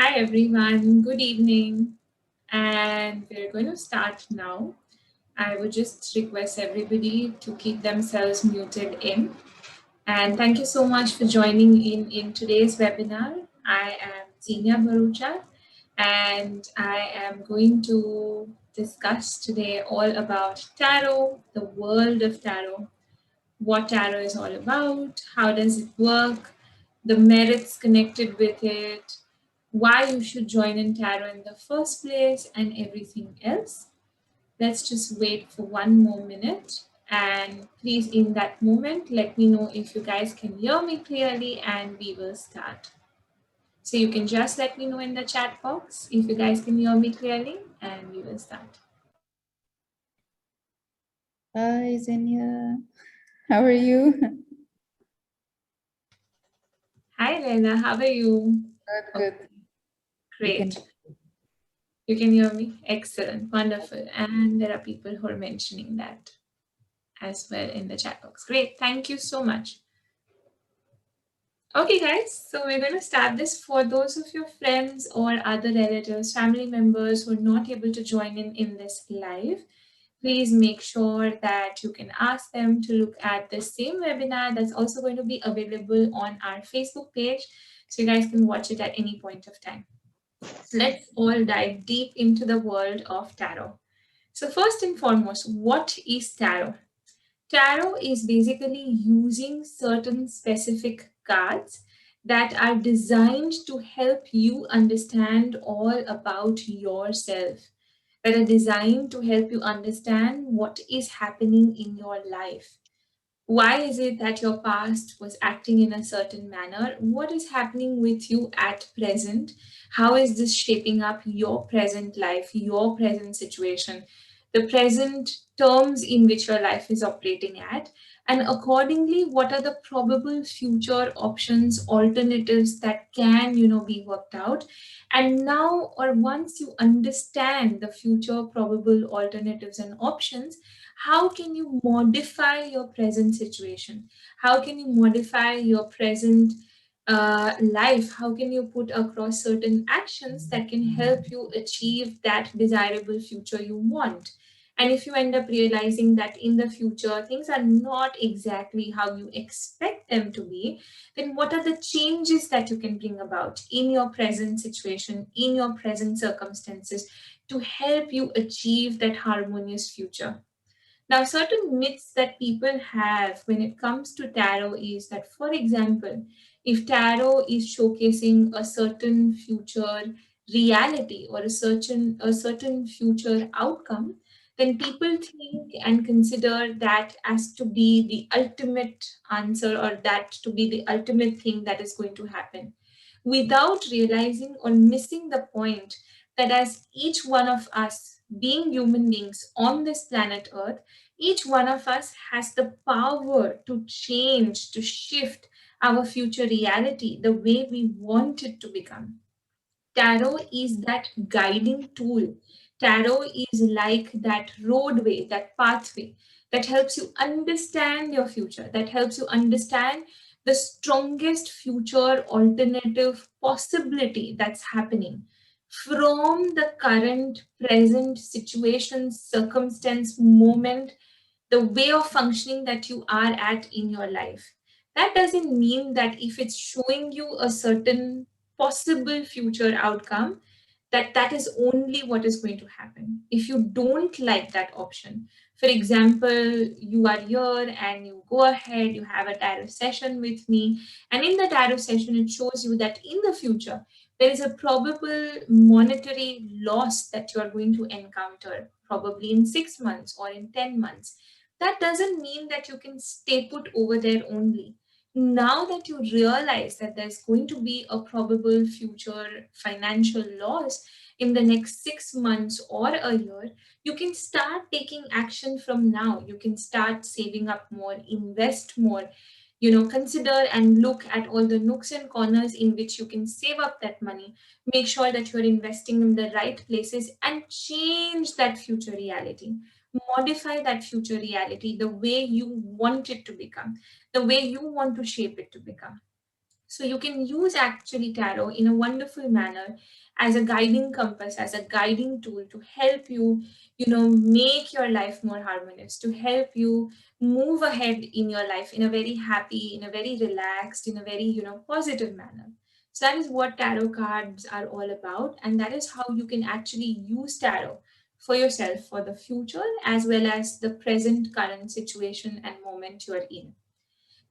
Hi everyone, good evening, and we're going to start now. I would just request everybody to keep themselves muted in. And thank you so much for joining in today's webinar. I am Zenia Barucha, and I am going to discuss today all about tarot, the world of tarot, what tarot is all about, how does it work, the merits connected with it, why you should join in tarot in the first place, and everything else. Let's just wait for one more minute. And please, in that moment, let me know if you guys can hear me clearly, and we will start. So you can just let me know in the chat box if you guys can hear me clearly, and we will start. Hi, Zenia. How are you? Hi, Lena. How are you? Good. Okay, great. You can hear me? Excellent. Wonderful. And there are people who are mentioning that as well in the chat box. Great. Thank you so much. Okay, guys. So we're going to start this. For those of your friends or other relatives, family members who are not able to join in this live, please make sure that you can ask them to look at the same webinar that's also going to be available on our Facebook page. So you guys can watch it at any point of time. So let's all dive deep into the world of tarot. So first and foremost, what is tarot? Tarot is basically using certain specific cards that are designed to help you understand all about yourself, that are designed to help you understand what is happening in your life. Why is it that your past was acting in a certain manner? What is happening with you at present? How is this shaping up your present life, your present situation, the present terms in which your life is operating at? And accordingly, what are the probable future options, alternatives that can, be worked out? And now, or once you understand the future probable alternatives and options, how can you modify your present situation? How can you modify your present life? How can you put across certain actions that can help you achieve that desirable future you want? And if you end up realizing that in the future things are not exactly how you expect them to be, then what are the changes that you can bring about in your present situation, in your present circumstances, to help you achieve that harmonious future? Now, certain myths that people have when it comes to tarot is that, for example, if tarot is showcasing a certain future reality or a certain future outcome, then people think and consider that as to be the ultimate answer, or that to be the ultimate thing that is going to happen, without realizing or missing the point that as each one of us, being human beings on this planet Earth, each one of us has the power to change, to shift our future reality the way we want it to become. Tarot is that guiding tool. Tarot is like that roadway, that pathway that helps you understand your future, that helps you understand the strongest future alternative possibility that's happening from the current present situation, circumstance, moment, the way of functioning that you are at in your life. That doesn't mean that if it's showing you a certain possible future outcome, that is only what is going to happen. If you don't like that option, for example, you are here and you go ahead, you have a tarot session with me, and in the tarot session it shows you that in the future there is a probable monetary loss that you are going to encounter, probably in 6 months or in 10 months. That doesn't mean that you can stay put over there only. Now that you realize that there's going to be a probable future financial loss in the next 6 months or a year, you can start taking action from now. You can start saving up more, invest more, consider and look at all the nooks and corners in which you can save up that money. Make sure that you're investing in the right places and change that future reality. Modify that future reality the way you want it to become, the way you want to shape it to become. So you can use actually tarot in a wonderful manner as a guiding compass, as a guiding tool to help you, make your life more harmonious, to help you move ahead in your life in a very happy, in a very relaxed, in a very, positive manner. So that is what tarot cards are all about, and that is how you can actually use tarot for yourself for the future as well as the present current situation and moment you are in.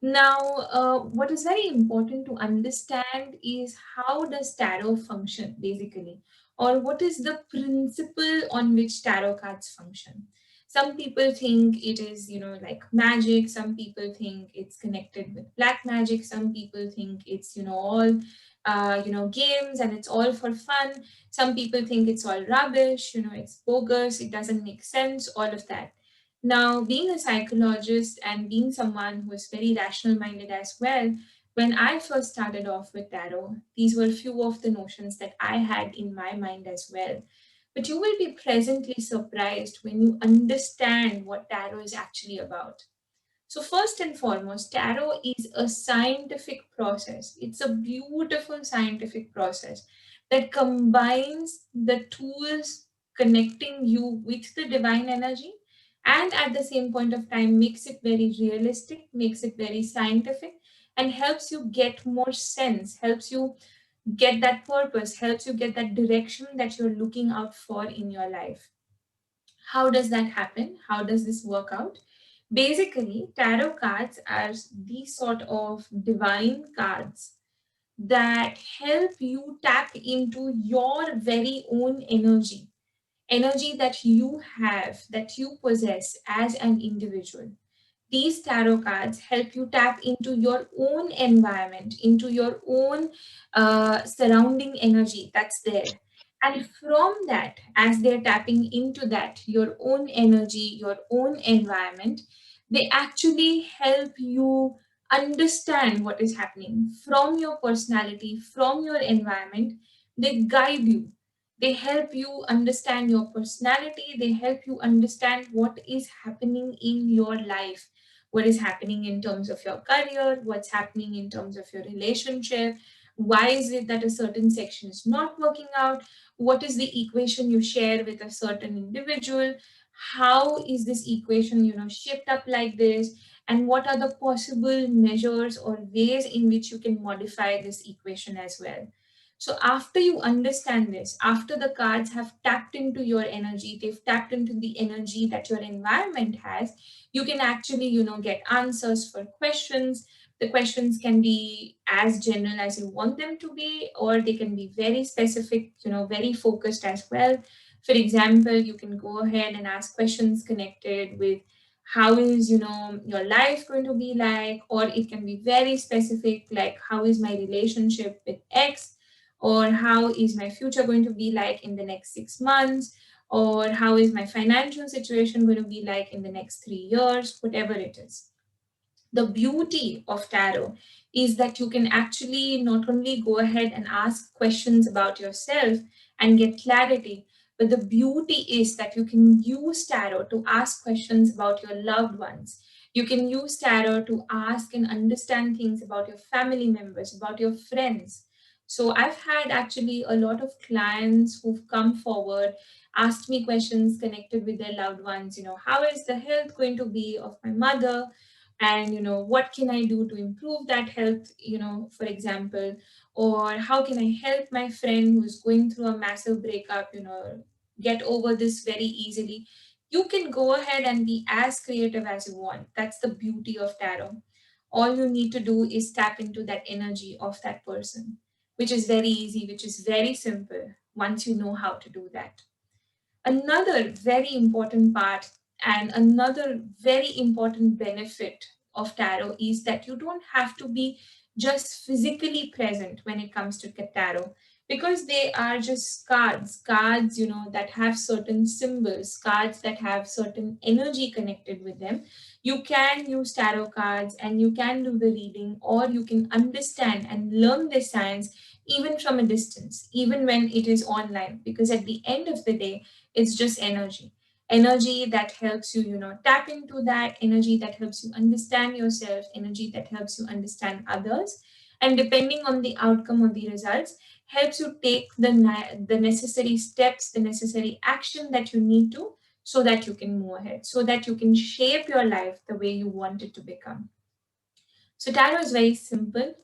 Now, what is very important to understand is how does tarot function basically, or what is the principle on which tarot cards function. Some people think it is, like magic. Some people think it's connected with black magic. Some people think it's, all, games and it's all for fun. Some people think it's all rubbish. It's bogus. It doesn't make sense. All of that. Now, being a psychologist and being someone who is very rational minded as well, when I first started off with tarot, these were few of the notions that I had in my mind as well. But you will be pleasantly surprised when you understand what tarot is actually about. So, first and foremost, tarot is a scientific process. It's a beautiful scientific process that combines the tools connecting you with the divine energy and at the same point of time makes it very realistic, makes it very scientific, and helps you get more sense, helps you get that purpose, helps you get that direction that you're looking out for in your life. How does that happen? How does this work out? Basically, tarot cards are these sort of divine cards that help you tap into your very own energy that you have, that you possess as an individual. These tarot cards help you tap into your own environment, into your own surrounding energy that's there. And from that, as they're tapping into that, your own energy, your own environment, they actually help you understand what is happening from your personality, from your environment. They guide you, they help you understand your personality, they help you understand what is happening in your life, what is happening in terms of your career, what's happening in terms of your relationship, why is it that a certain section is not working out, what is the equation you share with a certain individual, how is this equation shaped up like this, and what are the possible measures or ways in which you can modify this equation as well. So after you understand this, after the cards have tapped into your energy, they've tapped into the energy that your environment has, you can actually, get answers for questions. The questions can be as general as you want them to be, or they can be very specific, very focused as well. For example, you can go ahead and ask questions connected with how is your life going to be like, or it can be very specific like how is my relationship with X, or how is my future going to be like in the next 6 months, or how is my financial situation going to be like in the next 3 years, whatever it is. The beauty of tarot is that you can actually not only go ahead and ask questions about yourself and get clarity, but the beauty is that you can use tarot to ask questions about your loved ones. You can use tarot to ask and understand things about your family members, about your friends. So I've had actually a lot of clients who've come forward, asked me questions connected with their loved ones. How is the health going to be of my mother? And what can I do to improve that health, for example, or how can I help my friend who's going through a massive breakup, get over this very easily. You can go ahead and be as creative as you want. That's the beauty of tarot. All you need to do is tap into that energy of that person, which is very easy, which is very simple once you know how to do that. Another very important part and another very important benefit of tarot is that you don't have to be just physically present when it comes to tarot, because they are just cards that have certain symbols, cards that have certain energy connected with them. You can use tarot cards and you can do the reading, or you can understand and learn the science even from a distance, even when it is online, because at the end of the day it's just energy that helps you tap into that energy, that helps you understand yourself, energy that helps you understand others, and depending on the outcome or the results, helps you take the necessary steps, the necessary action that you need to, so that you can move ahead, so that you can shape your life the way you want it to become. So tarot is very simple,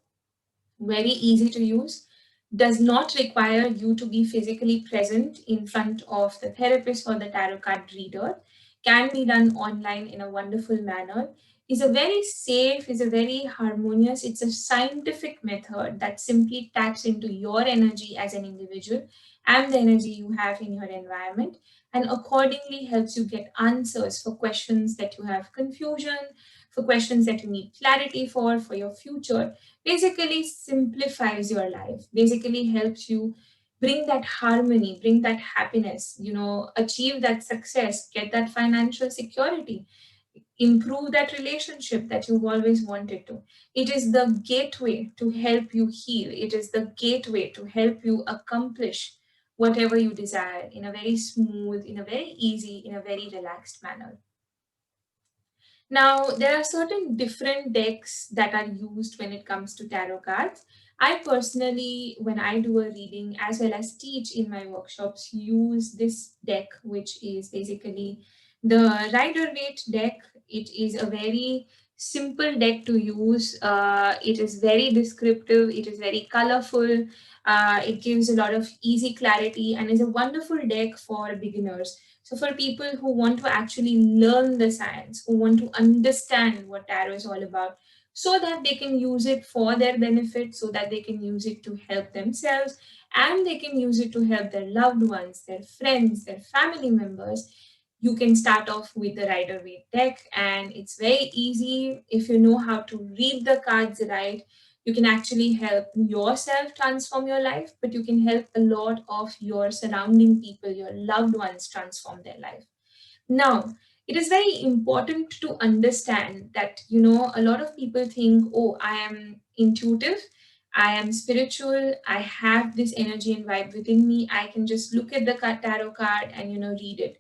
very easy to use, does not require you to be physically present in front of the therapist or the tarot card reader, can be done online in a wonderful manner, is a very safe, is a very harmonious, it's a scientific method that simply taps into your energy as an individual and the energy you have in your environment, and accordingly helps you get answers for questions that you have confusion, for questions that you need clarity for your future. Basically simplifies your life, basically helps you bring that harmony, bring that happiness, achieve that success, get that financial security, improve that relationship that you've always wanted to. It is the gateway to help you heal, it is the gateway to help you accomplish whatever you desire in a very smooth, in a very easy, in a very relaxed manner. Now, there are certain different decks that are used when it comes to tarot cards. I personally, when I do a reading as well as teach in my workshops, use this deck, which is basically the Rider Waite deck. It is a very simple deck to use. It is very descriptive, it is very colorful, it gives a lot of easy clarity, and is a wonderful deck for beginners. So, for people who want to actually learn the science, who want to understand what tarot is all about, so that they can use it for their benefit, so that they can use it to help themselves, and they can use it to help their loved ones, their friends, their family members, you can start off with the Rider Waite deck. And it's very easy if you know how to read the cards right. You can actually help yourself transform your life, but you can help a lot of your surrounding people, your loved ones, transform their life. Now, it is very important to understand that, a lot of people think, oh, I am intuitive, I am spiritual, I have this energy and vibe within me, I can just look at the tarot card and, read it.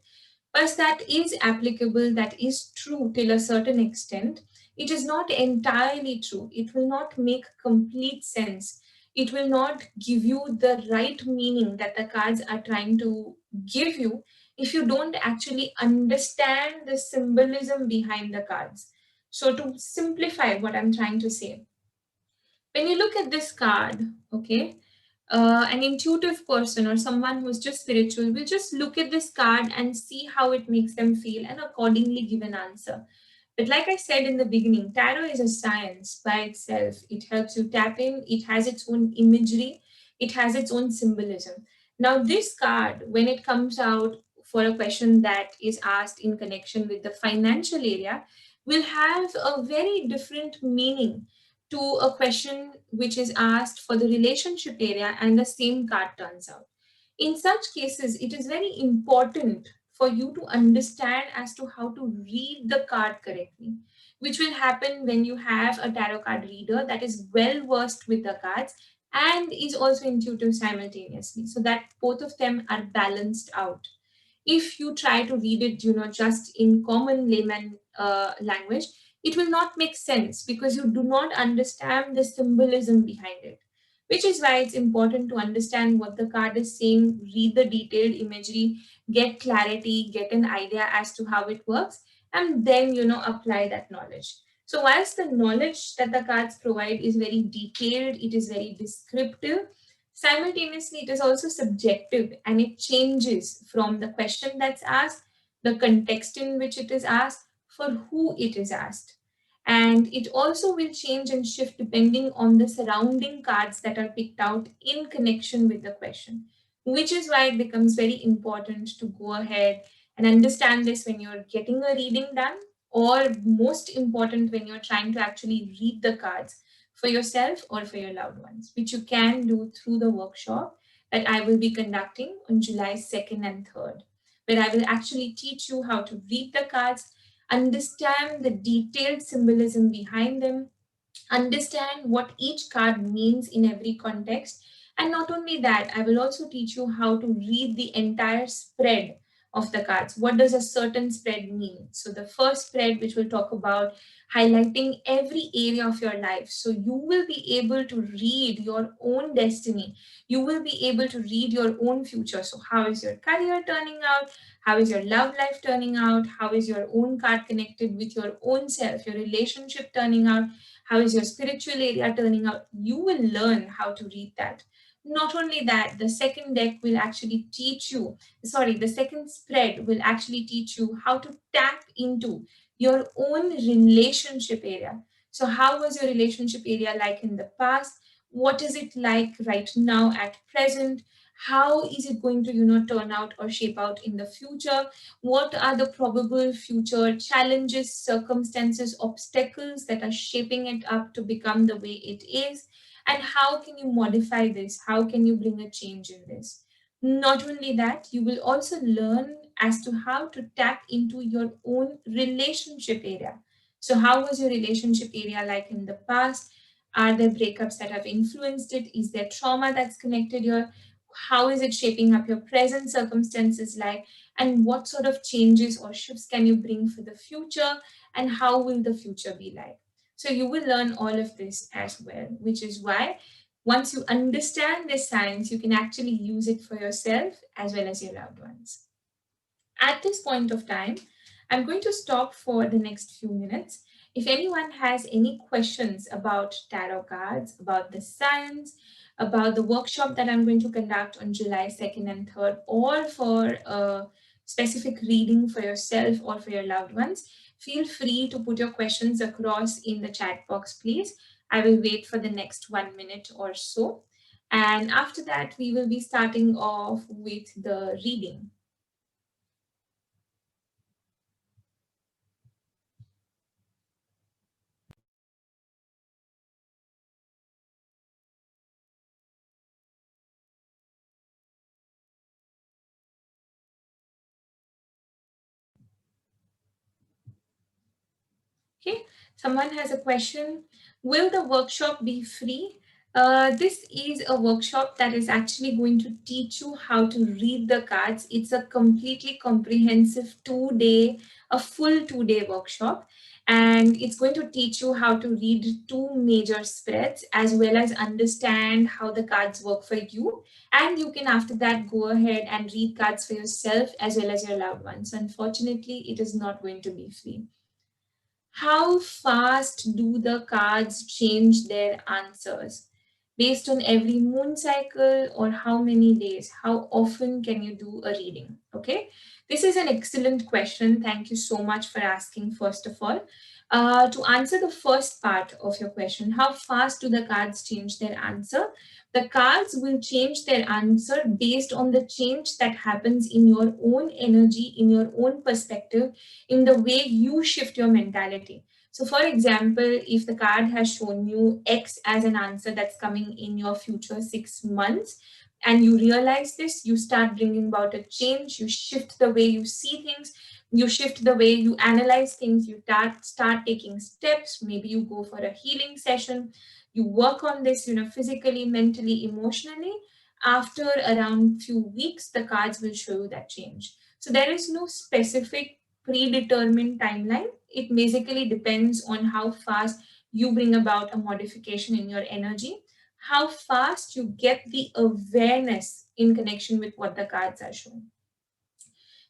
But that is applicable, that is true till a certain extent. It is not entirely true. It will not make complete sense. It will not give you the right meaning that the cards are trying to give you if you don't actually understand the symbolism behind the cards. So, to simplify what I'm trying to say, when you look at this card, okay, an intuitive person or someone who's just spiritual will just look at this card and see how it makes them feel and accordingly give an answer. But like I said in the beginning, tarot is a science by itself. It helps you tap in, it has its own imagery, it has its own symbolism. Now, this card, when it comes out for a question that is asked in connection with the financial area, will have a very different meaning to a question which is asked for the relationship area and the same card turns out. In such cases, it is very important for you to understand as to how to read the card correctly, which will happen when you have a tarot card reader that is well versed with the cards and is also intuitive simultaneously, so that both of them are balanced out. If you try to read it, just in common layman language, it will not make sense because you do not understand the symbolism behind it. Which is why it's important to understand what the card is saying, read the detailed imagery, get clarity, get an idea as to how it works, and then, apply that knowledge. So, whilst the knowledge that the cards provide is very detailed, it is very descriptive, simultaneously, it is also subjective and it changes from the question that's asked, the context in which it is asked, for who it is asked. And it also will change and shift depending on the surrounding cards that are picked out in connection with the question, which is why it becomes very important to go ahead and understand this when you're getting a reading done, or most important, when you're trying to actually read the cards for yourself or for your loved ones, which you can do through the workshop that I will be conducting on July 2nd and 3rd, where I will actually teach you how to read the cards, understand the detailed symbolism behind them, understand what each card means in every context. And not only that, I will also teach you how to read the entire spread of the cards. What does a certain spread mean? So the first spread, which will talk about highlighting every area of your life. So you will be able to read your own destiny. You will be able to read your own future. So how is your career turning out? How is your love life turning out? How is your own card connected with your own self? Your relationship turning out? How is your spiritual area turning out? You will learn how to read that. Not only that, the second deck will actually teach you, sorry, the second spread will actually teach you how to tap into your own relationship area. So, how was your relationship area like in the past? What is it like right now at present? How is it going to, turn out or shape out in the future? What are the probable future challenges, circumstances, obstacles that are shaping it up to become the way it is? And how can you modify this? How can you bring a change in this? Not only that, you will also learn as to how to tap into your own relationship area. So, how was your relationship area like in the past? Are there breakups that have influenced it? Is there trauma that's connected here? How is it shaping up your present circumstances like? And what sort of changes or shifts can you bring for the future? And how will the future be like? So you will learn all of this as well, which is why once you understand this science, you can actually use it for yourself as well as your loved ones. At this point of time, I'm going to stop for the next few minutes. If anyone has any questions about tarot cards, about the science, about the workshop that I'm going to conduct on July 2nd and 3rd, or for a specific reading for yourself or for your loved ones, feel free to put your questions across in the chat box, please. I will wait for the next 1 minute or so. And after that, we will be starting off with the reading. Okay, someone has a question. Will the workshop be free? This is a workshop that is actually going to teach you how to read the cards. It's a completely comprehensive 2 day, a full 2 day workshop. And it's going to teach you how to read two major spreads as well as understand how the cards work for you. And you can, after that, go ahead and read cards for yourself as well as your loved ones. Unfortunately, it is not going to be free. How fast do the cards change their answers? Based on every moon cycle or how many days? How often can you do a reading? Okay, this is an excellent question. Thank you so much for asking, first of all. To answer the first part of your question, how fast do the cards change their answer? The cards will change their answer based on the change that happens in your own energy, in your own perspective, in the way you shift your mentality. So, for example, if the card has shown you X as an answer that's coming in your future 6 months, and you realize this, you start bringing about a change, you shift the way you see things, you shift the way you analyze things, you start taking steps, maybe you go for a healing session, you work on this, physically, mentally, emotionally. After around few weeks, the cards will show you that change. So there is no specific predetermined timeline. It basically depends on how fast you bring about a modification in your energy, how fast you get the awareness in connection with what the cards are showing.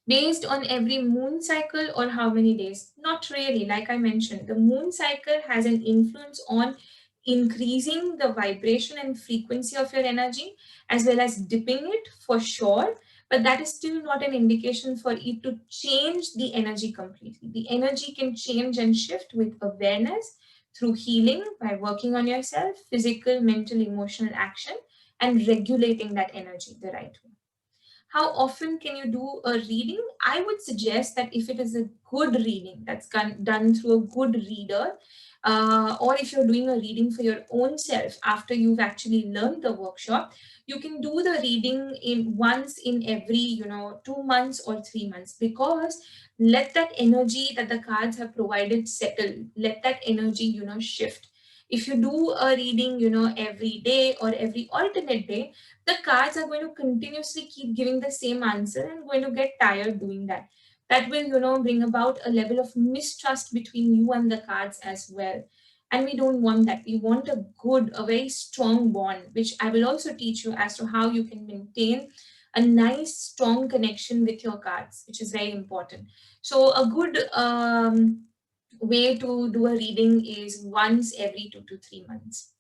Based on every moon cycle or how many days? Not really. Like I mentioned, the moon cycle has an influence on increasing the vibration and frequency of your energy as well as dipping it for sure. But that is still not an indication for it to change the energy completely. The energy can change and shift with awareness through healing by working on yourself, physical, mental, emotional action, and regulating that energy the right way. How often can you do a reading? I would suggest that if it is a good reading that's done through a good reader, or if you're doing a reading for your own self after you've actually learned the workshop, you can do the reading in once in every 2 months or 3 months, because let that energy that the cards have provided settle, let that energy shift. If you do a reading, every day or every alternate day, the cards are going to continuously keep giving the same answer and going to get tired doing that. That will, bring about a level of mistrust between you and the cards as well. And we don't want that. We want a very strong bond, which I will also teach you as to how you can maintain a nice, strong connection with your cards, which is very important. So, a good way to do a reading is once every 2 to 3 months.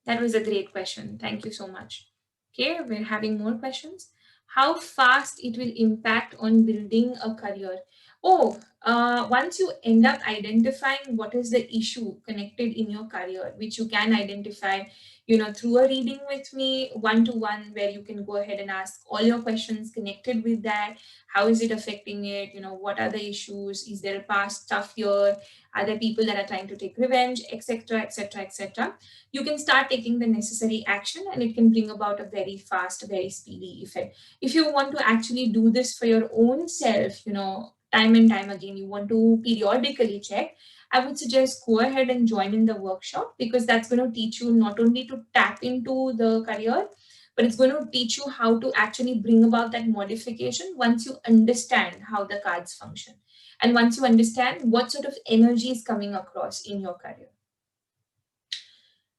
That was a great question. Thank you so much. Okay, we're having more questions. How fast it will impact on building a career? Oh, once you end up identifying what is the issue connected in your career, which you can identify, through a reading with me, one to one, where you can go ahead and ask all your questions connected with that. How is it affecting it? What are the issues? Is there a past tough year? Are there people that are trying to take revenge, etc., etc., etc.? You can start taking the necessary action and it can bring about a very fast, very speedy effect. If you want to actually do this for your own self, time and time again, you want to periodically check, I would suggest go ahead and join in the workshop, because that's going to teach you not only to tap into the career, but it's going to teach you how to actually bring about that modification once you understand how the cards function and once you understand what sort of energy is coming across in your career.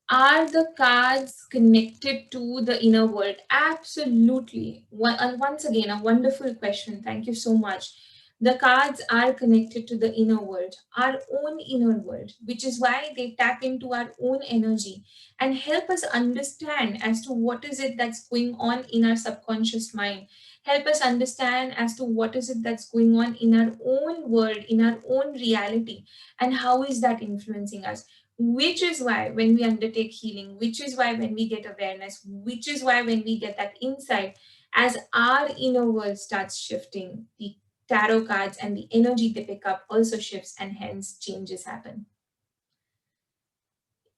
Are the cards connected to the inner world? Absolutely. And once again, a wonderful question. Thank you so much. The cards are connected to the inner world, our own inner world, which is why they tap into our own energy and help us understand as to what is it that's going on in our subconscious mind. Help us understand as to what is it that's going on in our own world, in our own reality, and how is that influencing us, which is why when we undertake healing, which is why when we get awareness, which is why when we get that insight, as our inner world starts shifting, the tarot cards and the energy they pick up also shifts, and hence changes happen.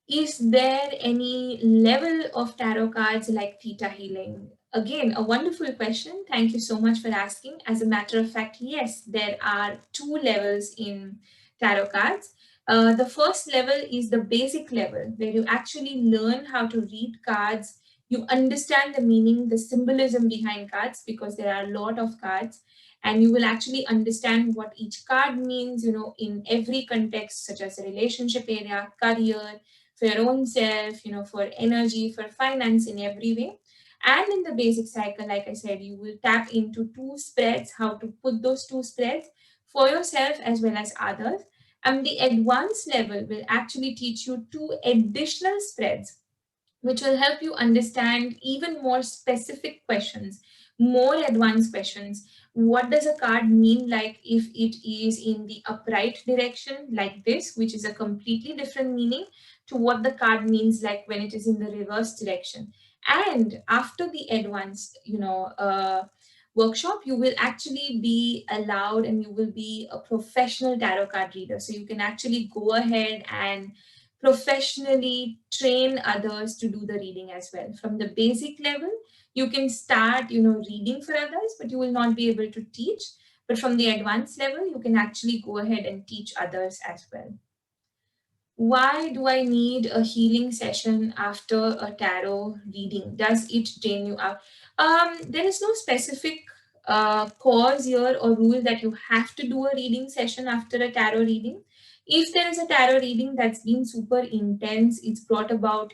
Is there any level of tarot cards like theta healing? Again, a wonderful question. Thank you so much for asking. As a matter of fact, yes, there are 2 levels in tarot cards. The first level is the basic level where you actually learn how to read cards. You understand the meaning, the symbolism behind cards, because there are a lot of cards, and you will actually understand what each card means, in every context, such as a relationship area, career, for your own self, for energy, for finance, in every way. And in the basic cycle, like I said, you will tap into 2 spreads, how to put those 2 spreads for yourself as well as others. And the advanced level will actually teach you 2 additional spreads, which will help you understand even more specific questions, more advanced questions. What does a card mean like if it is in the upright direction, like this, which is a completely different meaning to what the card means like when it is in the reverse direction. And after the advanced, workshop, you will actually be allowed and you will be a professional tarot card reader. So you can actually go ahead and professionally train others to do the reading as well. From the basic level, you can start, reading for others, but you will not be able to teach. But from the advanced level, you can actually go ahead and teach others as well. Why do I need a healing session after a tarot reading? Does it drain you out? There is no specific cause here or rule that you have to do a reading session after a tarot reading. If there is a tarot reading that's been super intense, it's brought about,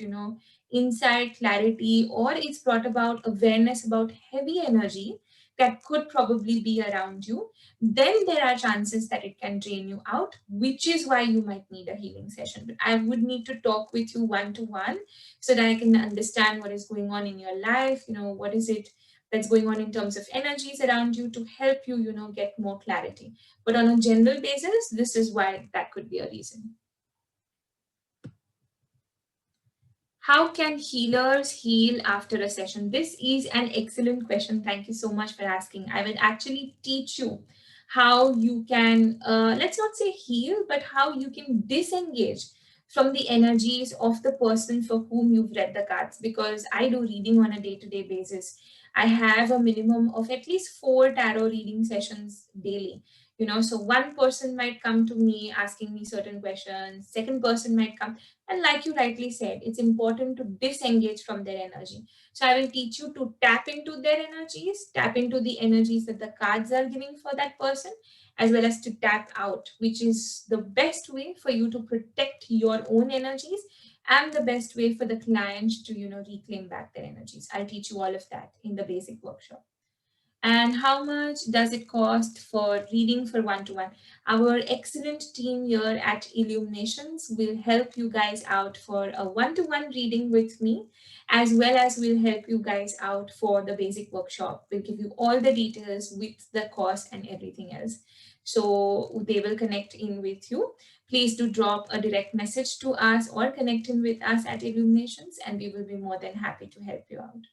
insight, clarity, or it's brought about awareness about heavy energy that could probably be around you, then there are chances that it can drain you out, which is why you might need a healing session. But I would need to talk with you one to one so that I can understand what is going on in your life, what is it that's going on in terms of energies around you, to help you, get more clarity. But on a general basis, this is why that could be a reason. How can healers heal after a session? This is an excellent question. Thank you so much for asking. I will actually teach you how you can, let's not say heal, but how you can disengage from the energies of the person for whom you've read the cards. Because I do reading on a day to day basis. I have a minimum of at least 4 tarot reading sessions daily. So one person might come to me asking me certain questions, second person might come, and like you rightly said, it's important to disengage from their energy. So I will teach you to tap into their energies, tap into the energies that the cards are giving for that person, as well as to tap out, which is the best way for you to protect your own energies and the best way for the client to reclaim back their energies. I'll teach you all of that in the basic workshop. And how much does it cost for reading for one-to-one? Our excellent team here at Illuminations will help you guys out for a one-to-one reading with me, as well as will help you guys out for the basic workshop. We'll give you all the details with the cost and everything else. So they will connect in with you. Please do drop a direct message to us or connect in with us at Illuminations, and we will be more than happy to help you out.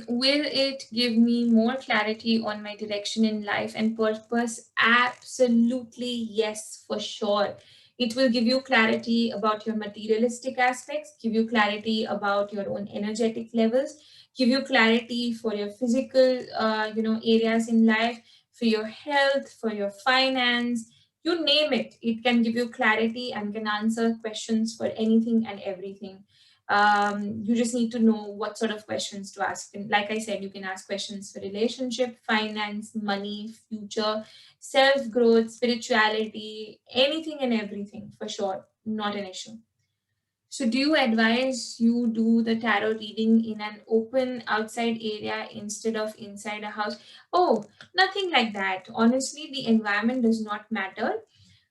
Will it give me more clarity on my direction in life and purpose? Absolutely, yes, for sure. It will give you clarity about your materialistic aspects, give you clarity about your own energetic levels, give you clarity for your physical, areas in life, for your health, for your finance. You name it. It can give you clarity and can answer questions for anything and everything. You just need to know what sort of questions to ask. And like I said, you can ask questions for relationship, finance, money, future, self growth, spirituality, anything and everything for sure. Not an issue. So, do you advise you do the tarot reading in an open outside area instead of inside a house? Oh, nothing like that. Honestly, the environment does not matter.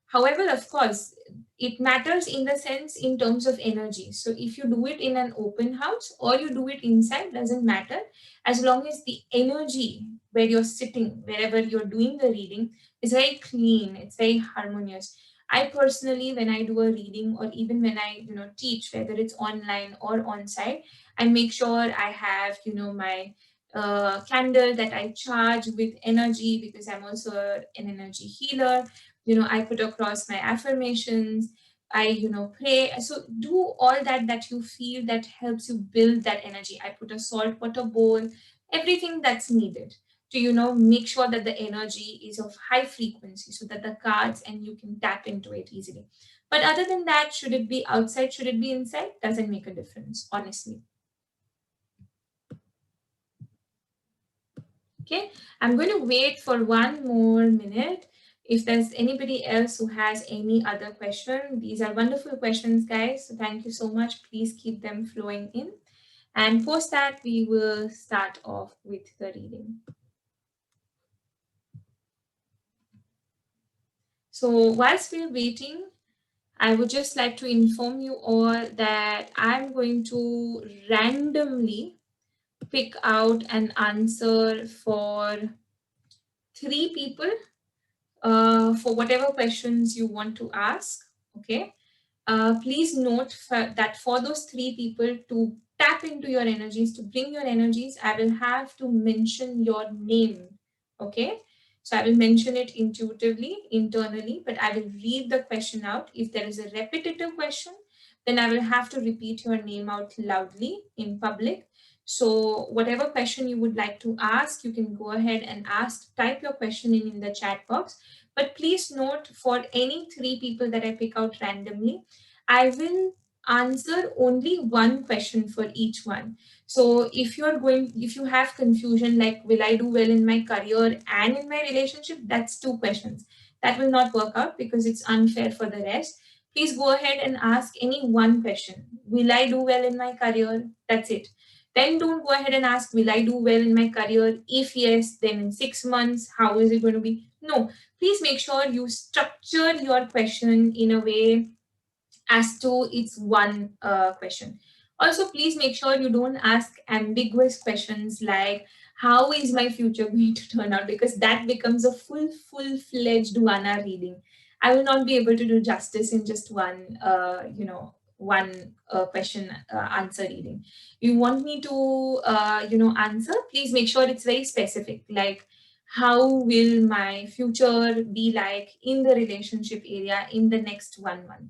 However, of course, it matters in the sense in terms of energy. So if you do it in an open house or you do it inside, doesn't matter, as long as the energy where you're sitting, wherever you're doing the reading, is very clean, it's very harmonious. I personally, when I do a reading or even when I teach, whether it's online or on site, I make sure I have my candle that I charge with energy, because I'm also an energy healer. I put across my affirmations. I pray. So do all that you feel that helps you build that energy. I put a salt water bowl, everything that's needed to make sure that the energy is of high frequency, so that the cards and you can tap into it easily. But other than that, should it be outside, should it be inside, doesn't make a difference, honestly. Okay, I'm going to wait for one more minute. If there's anybody else who has any other question, these are wonderful questions, guys. So thank you so much. Please keep them flowing in. And post that, we will start off with the reading. So whilst we're waiting, I would just like to inform you all that I'm going to randomly pick out an answer for 3 people for whatever questions you want to ask. Okay. Please note that for those 3 people to tap into your energies, to bring your energies, I will have to mention your name. Okay. So I will mention it intuitively, internally, but I will read the question out. If there is a repetitive question, then I will have to repeat your name out loudly in public. So whatever question you would like to ask, you can go ahead and ask, type your question in the chat box. But please note, for any 3 people that I pick out randomly, I will answer only one question for each one. So if you have confusion like, will I do well in my career and in my relationship? That's 2 questions. That will not work out because it's unfair for the rest. Please go ahead and ask any one question. Will I do well in my career? That's it. Then don't go ahead and ask, will I do well in my career? If yes, then in 6 months, how is it going to be? No, please make sure you structure your question in a way as to it's one question. Also, please make sure you don't ask ambiguous questions like, how is my future going to turn out? Because that becomes a full-fledged Vana reading. I will not be able to do justice in just one question answer reading. You want me to answer, please make sure it's very specific, like, how will my future be like in the relationship area in the next 1 month?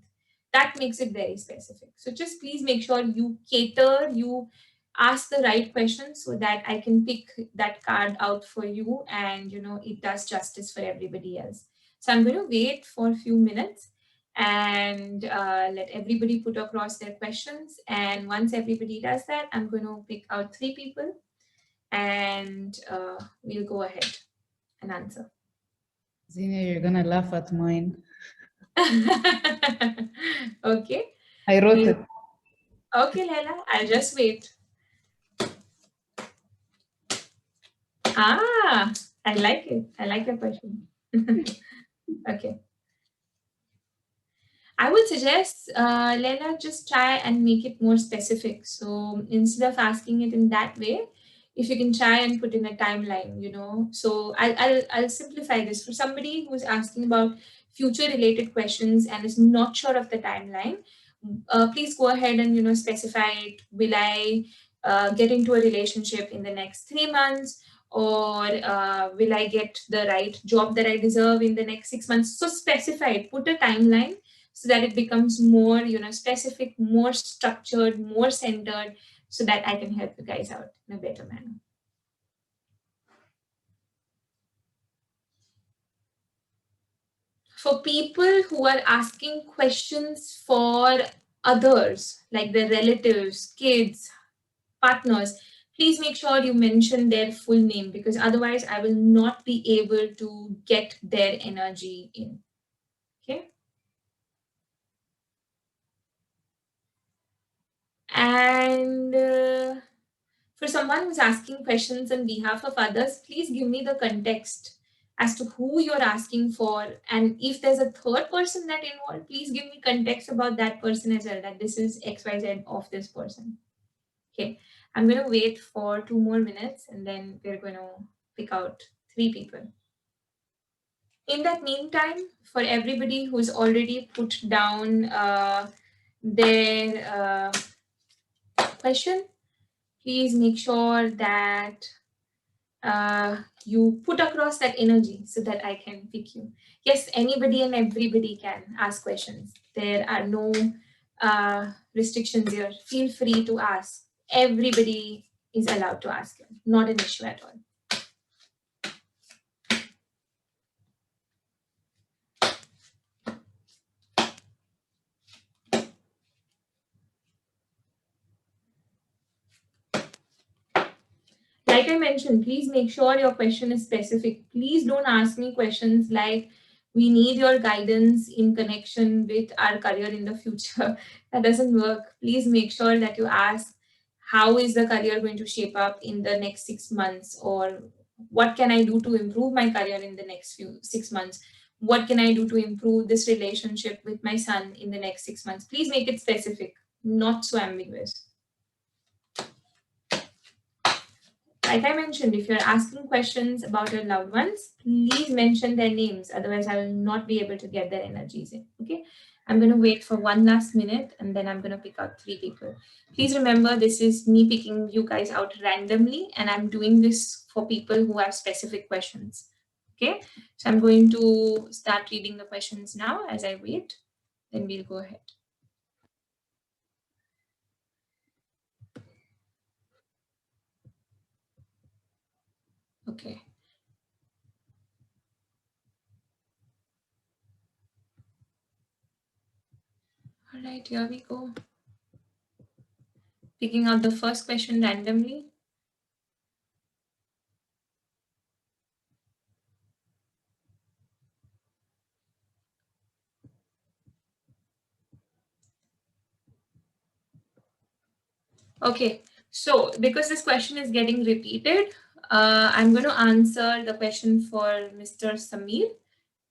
That makes it very specific. So just please make sure you cater, you ask the right questions so that I can pick that card out for you and it does justice for everybody else. So I'm going to wait for a few minutes and let everybody put across their questions. And once everybody does that, I'm going to pick out 3 people and we'll go ahead and answer. Xenia, you're gonna laugh at mine. Okay. I wrote it. Okay, Leila, I'll just wait. Ah, I like it. I like your question. Okay. I would suggest, Leila, just try and make it more specific. So instead of asking it in that way, if you can try and put in a timeline. So I'll simplify this for somebody who's asking about future related questions and is not sure of the timeline. Please go ahead and specify it. Will I get into a relationship in the next 3 months? Or will I get the right job that I deserve in the next 6 months? So specify it, put a timeline so that it becomes more specific, more structured, more centered, so that I can help you guys out in a better manner. For people who are asking questions for others, like their relatives, kids, partners, please make sure you mention their full name, because otherwise I will not be able to get their energy in. Okay. And for someone who's asking questions on behalf of others, please give me the context as to who you're asking for. And if there's a third person that involved, please give me context about that person as well, that this is XYZ of this person. Okay, I'm going to wait for 2 more minutes and then we're going to pick out 3 people. In that meantime, for everybody who's already put down their question, please make sure that you put across that energy so that I can pick you. Yes, anybody and everybody can ask questions. There are no restrictions here. Feel free to ask. Everybody is allowed to ask you. Not an issue at all. Like I mentioned, please make sure your question is specific. Please don't ask me questions like, we need your guidance in connection with our career in the future. That doesn't work. Please make sure that you ask, how is the career going to shape up in the next 6 months? Or what can I do to improve my career in the next 6 months? What can I do to improve this relationship with my son in the next 6 months? Please make it specific, not so ambiguous. Like I mentioned, if you're asking questions about your loved ones, please mention their names. Otherwise, I will not be able to get their energies in. Okay. I'm going to wait for 1 last minute and then I'm going to pick out 3 people. Please remember, this is me picking you guys out randomly and I'm doing this for people who have specific questions. Okay. So I'm going to start reading the questions now as I wait. Then we'll go ahead. Okay. All right, here we go. Picking out the first question randomly. Okay, so because this question is getting repeated, I'm going to answer the question for Mr. Samir.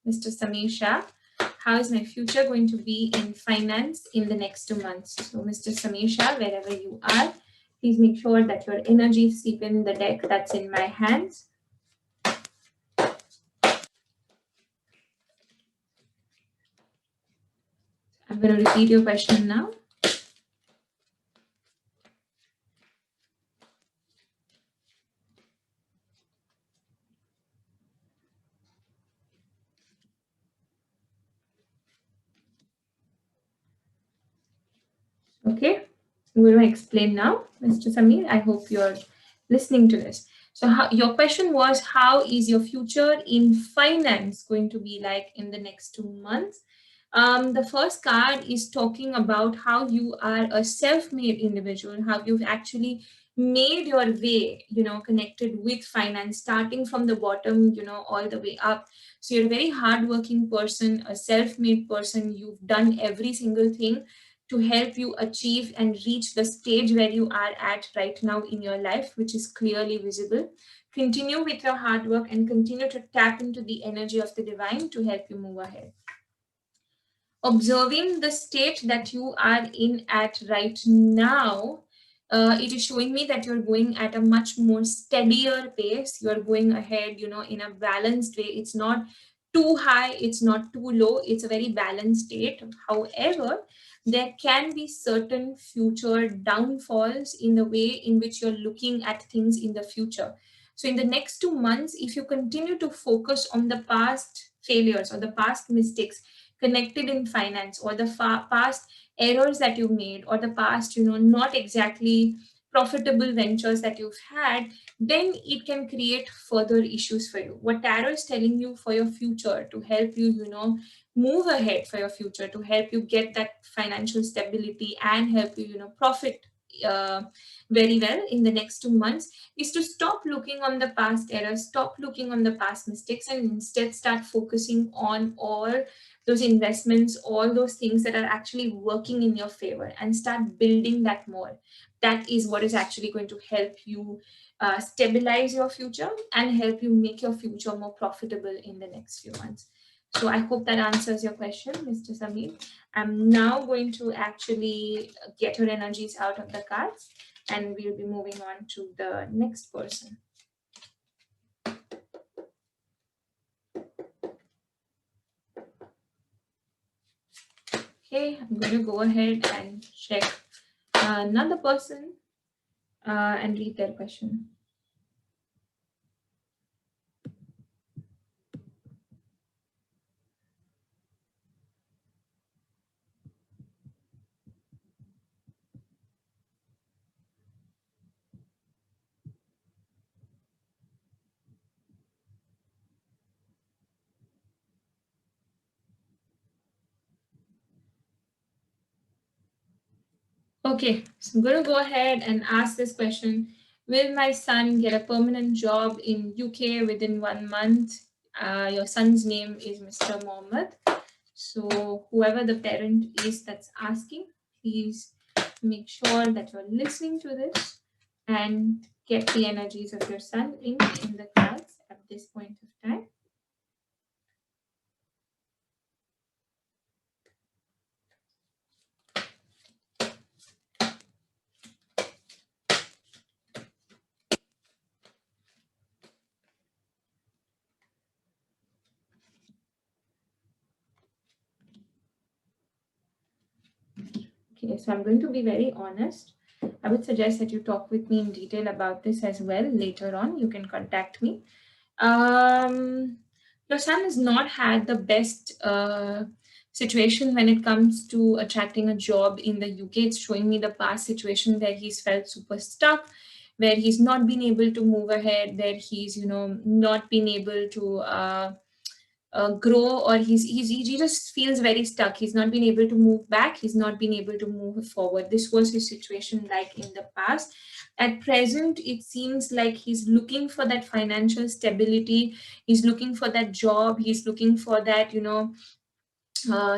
Mr. Samir Shah, how is my future going to be in finance in the next 2 months? So Mr. Samir Shah, wherever you are, please make sure that your energy seep in the deck that's in my hands. I'm going to repeat your question now. Okay. I'm going to explain now, Mr. Samir. I hope you're listening to this. So, your question was, how is your future in finance going to be like in the next 2 months? The first card is talking about how you are a self-made individual, how you've actually made your way, connected with finance, starting from the bottom, all the way up. So you're a very hardworking person, a self-made person. You've done every single thing to help you achieve and reach the stage where you are at right now in your life, which is clearly visible. Continue with your hard work and continue to tap into the energy of the divine to help you move ahead. Observing the state that you are in at right now, it is showing me that you're going at a much more steadier pace. You're going ahead, in a balanced way. It's not too high, it's not too low, it's a very balanced state. However, there can be certain future downfalls in the way in which you're looking at things in the future. So, in the next 2 months, if you continue to focus on the past failures or the past mistakes, connected in finance, or the past errors that you've made, or the past not exactly profitable ventures that you've had, then it can create further issues for you. What tarot is telling you for your future, to help you move ahead for your future, to help you get that financial stability and help you profit uh, very well in the next 2 months, is to stop looking on the past errors, stop looking on the past mistakes, and instead start focusing on all those investments, all those things that are actually working in your favor, and start building that more. That is what is actually going to help you stabilize your future and help you make your future more profitable in the next few months. So I hope that answers your question, Mr. Samir. I'm now going to actually get your energies out of the cards, and we'll be moving on to the next person. Okay, I'm going to go ahead and check another person and read their question. Okay, so I'm going to go ahead and ask this question. Will my son get a permanent job in UK within 1 month? Your son's name is Mr. Mohammed. So whoever the parent is that's asking, please make sure that you're listening to this and get the energies of your son in the cards at this point of time. Okay, so I'm going to be very honest. I would suggest that you talk with me in detail about this as well later on. You can contact me. Your son has not had the best situation when it comes to attracting a job in the UK. It's showing me the past situation where he's felt super stuck, where he's not been able to move ahead, where he's not been able to grow, or he just feels very stuck. He's not been able to move back, he's not been able to move forward. This was his situation like in the past. At present, it seems like he's looking for that financial stability, he's looking for that job, he's looking for that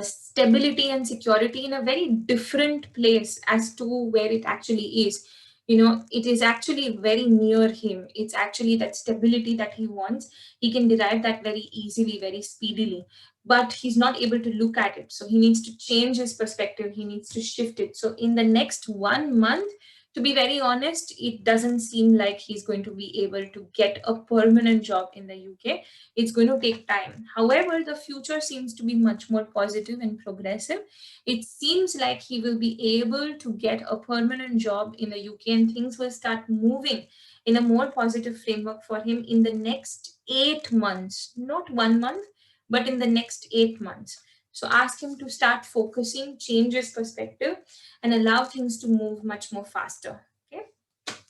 stability and security in a very different place as to where it actually is. It is actually very near him. It's actually that stability that he wants. He can derive that very easily, very speedily, but he's not able to look at it. So he needs to change his perspective, he needs to shift it. So in the next 1 month, to be very honest, it doesn't seem like he's going to be able to get a permanent job in the UK. It's going to take time. However, the future seems to be much more positive and progressive. It seems like he will be able to get a permanent job in the UK, and things will start moving in a more positive framework for him in the next 8 months, not 1 month, but in the next 8 months. So ask him to start focusing, change his perspective, and allow things to move much more faster. Okay.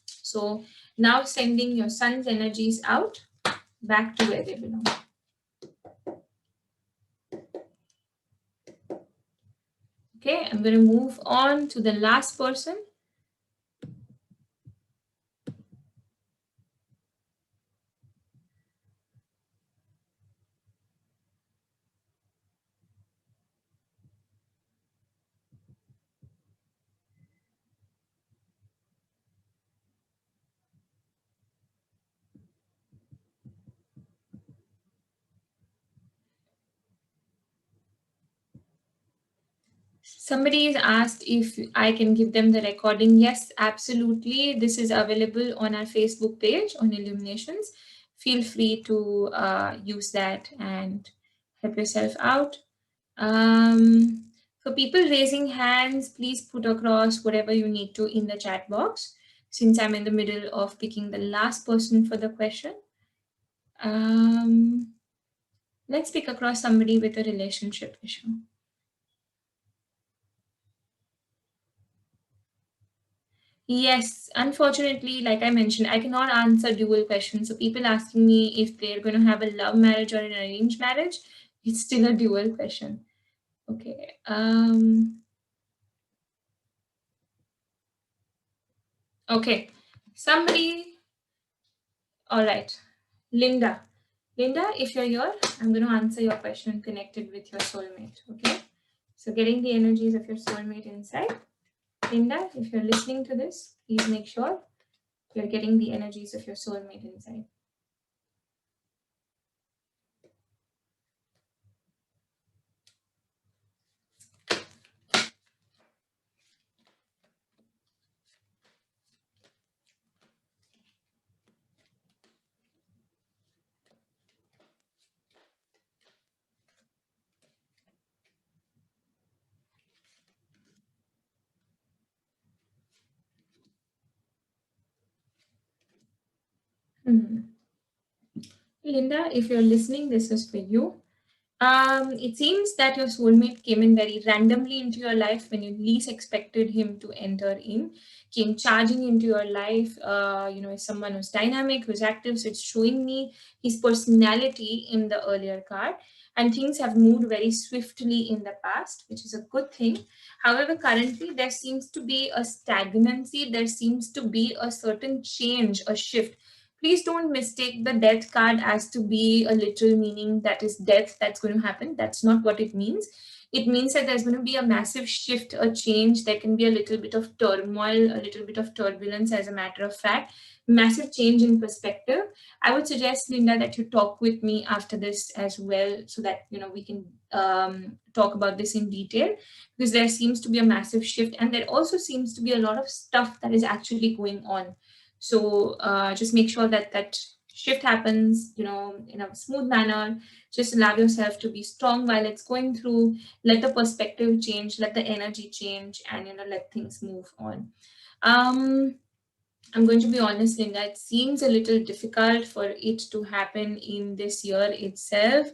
So now sending your sun's energies out back to where they belong. Okay, I'm going to move on to the last person. Somebody is asked if I can give them the recording. Yes, absolutely. This is available on our Facebook page on Illuminations. Feel free to use that and help yourself out. For people raising hands, please put across whatever you need to in the chat box, since I'm in the middle of picking the last person for the question. Let's pick across somebody with a relationship issue. Yes, unfortunately, like I mentioned, I cannot answer dual questions. So people asking me if they're going to have a love marriage or an arranged marriage, it's still a dual question. Okay. Okay. Somebody. All right. Linda. Linda, if you're here, I'm going to answer your question connected with your soulmate. Okay. So getting the energies of your soulmate inside. Linda, if you're listening to this, please make sure you're getting the energies of your soulmate inside. Linda, if you're listening, this is for you. It seems that your soulmate came in very randomly into your life when you least expected him to enter in, came charging into your life, is someone who's dynamic, who's active. So it's showing me his personality in the earlier card. And things have moved very swiftly in the past, which is a good thing. However, currently there seems to be a stagnancy, there seems to be a certain change, a shift. Please don't mistake the death card as to be a literal meaning that is death that's going to happen. That's not what it means. It means that there's going to be a massive shift, a change. There can be a little bit of turmoil, a little bit of turbulence, as a matter of fact. Massive change in perspective. I would suggest, Linda, that you talk with me after this as well, so that we can talk about this in detail, because there seems to be a massive shift, and there also seems to be a lot of stuff that is actually going on. So just make sure that that shift happens, in a smooth manner. Just allow yourself to be strong while it's going through. Let the perspective change, let the energy change, and let things move on. I'm going to be honest, Linda, it seems a little difficult for it to happen in this year itself,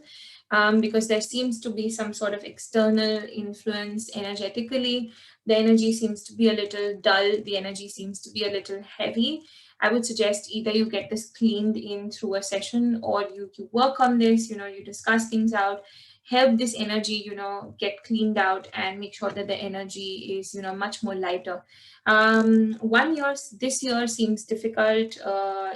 because there seems to be some sort of external influence energetically. The energy seems to be a little dull. The energy seems to be a little heavy. I would suggest either you get this cleaned in through a session, or you work on this, you discuss things out, help this energy, get cleaned out, and make sure that the energy is, much more lighter. This year seems difficult.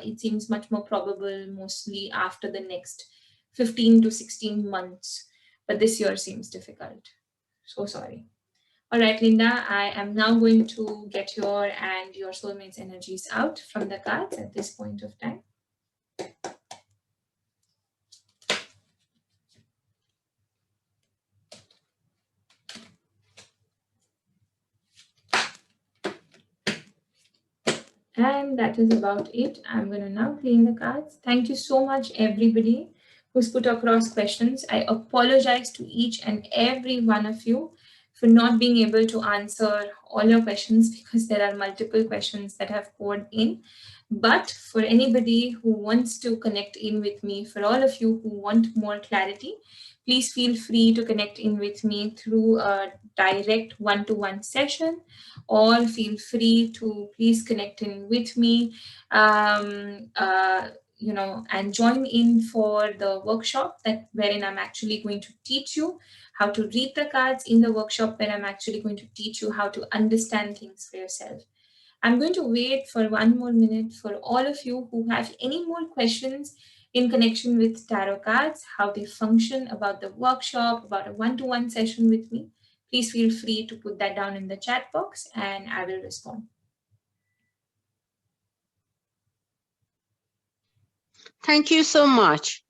It seems much more probable mostly after the next 15 to 16 months, but this year seems difficult. So sorry. All right, Linda, I am now going to get your and your soulmate's energies out from the cards at this point of time. And that is about it. I'm going to now clean the cards. Thank you so much, everybody who's put across questions. I apologize to each and every one of you. for not being able to answer all your questions because there are multiple questions that have poured in. But for anybody who wants to connect in with me, for all of you who want more clarity, please feel free to connect in with me through a direct one-to-one session, or feel free to please connect in with me, and join in for the workshop that wherein I'm actually going to teach you how to read the cards, in the workshop where I'm actually going to teach you how to understand things for yourself. I'm going to wait for 1 more minute for all of you who have any more questions in connection with tarot cards, how they function, about the workshop, about a one-to-one session with me. Please feel free to put that down in the chat box and I will respond. Thank you so much.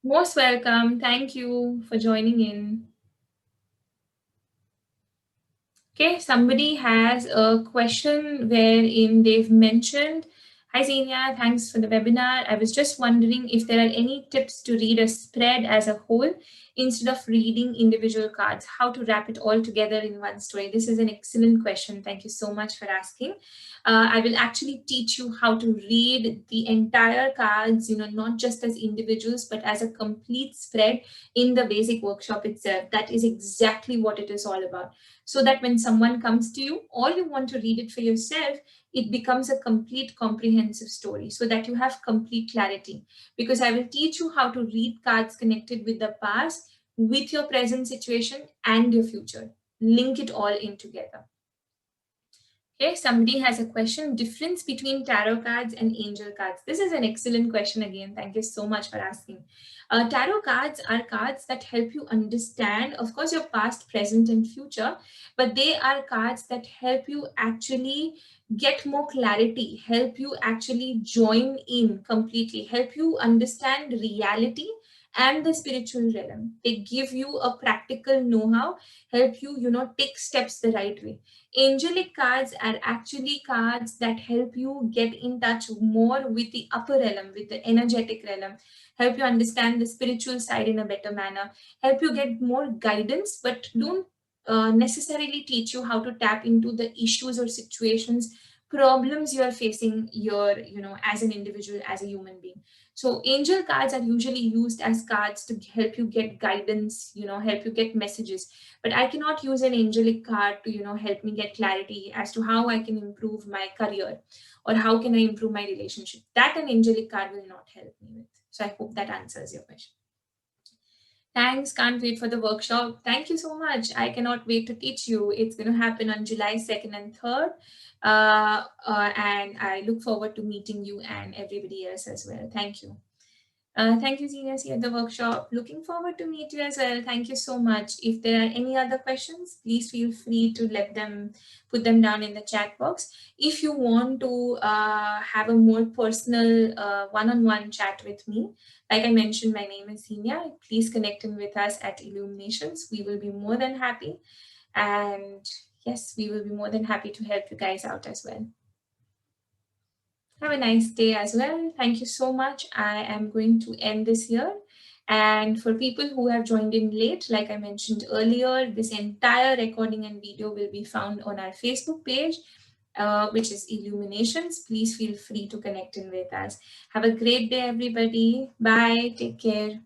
Most welcome. Thank you for joining in. Okay, somebody has a question wherein they've mentioned, hi Xenia, thanks for the webinar. I was just wondering if there are any tips to read a spread as a whole instead of reading individual cards, how to wrap it all together in one story. This is an excellent question. Thank you so much for asking. I will actually teach you how to read the entire cards, not just as individuals, but as a complete spread in the basic workshop itself. That is exactly what it is all about. So that when someone comes to you or you want to read it for yourself, it becomes a complete comprehensive story so that you have complete clarity. Because I will teach you how to read cards connected with the past, with your present situation and your future. Link it all in together. Okay, somebody has a question, difference between tarot cards and angel cards. This is an excellent question again. Thank you so much for asking. Tarot cards are cards that help you understand, of course, your past, present, and future, but they are cards that help you actually get more clarity, help you actually join in completely, help you understand reality and the spiritual realm. They give you a practical know-how, help you, take steps the right way. Angelic cards are actually cards that help you get in touch more with the upper realm, with the energetic realm, help you understand the spiritual side in a better manner, help you get more guidance, but don't necessarily teach you how to tap into the issues or situations, problems you are facing as an individual, as a human being. So angel cards are usually used as cards to help you get guidance, help you get messages. But I cannot use an angelic card to, help me get clarity as to how I can improve my career or how can I improve my relationship. That an angelic card will not help me with. So I hope that answers your question. Thanks. Can't wait for the workshop. Thank you so much. I cannot wait to teach you. It's going to happen on July 2nd and 3rd. And I look forward to meeting you and everybody else as well. Thank you. Thank you, Xenia, see you at the workshop. Looking forward to meet you as well. Thank you so much. If there are any other questions, please feel free to put them down in the chat box. If you want to have a more personal one-on-one chat with me, like I mentioned, my name is Xenia. Please connect in with us at Illuminations. We will be more than happy. And yes, we will be more than happy to help you guys out as well. Have a nice day as well. Thank you so much. I am going to end this here. And for people who have joined in late, like I mentioned earlier, this entire recording and video will be found on our Facebook page, which is Illuminations. Please feel free to connect in with us. Have a great day, everybody. Bye. Take care.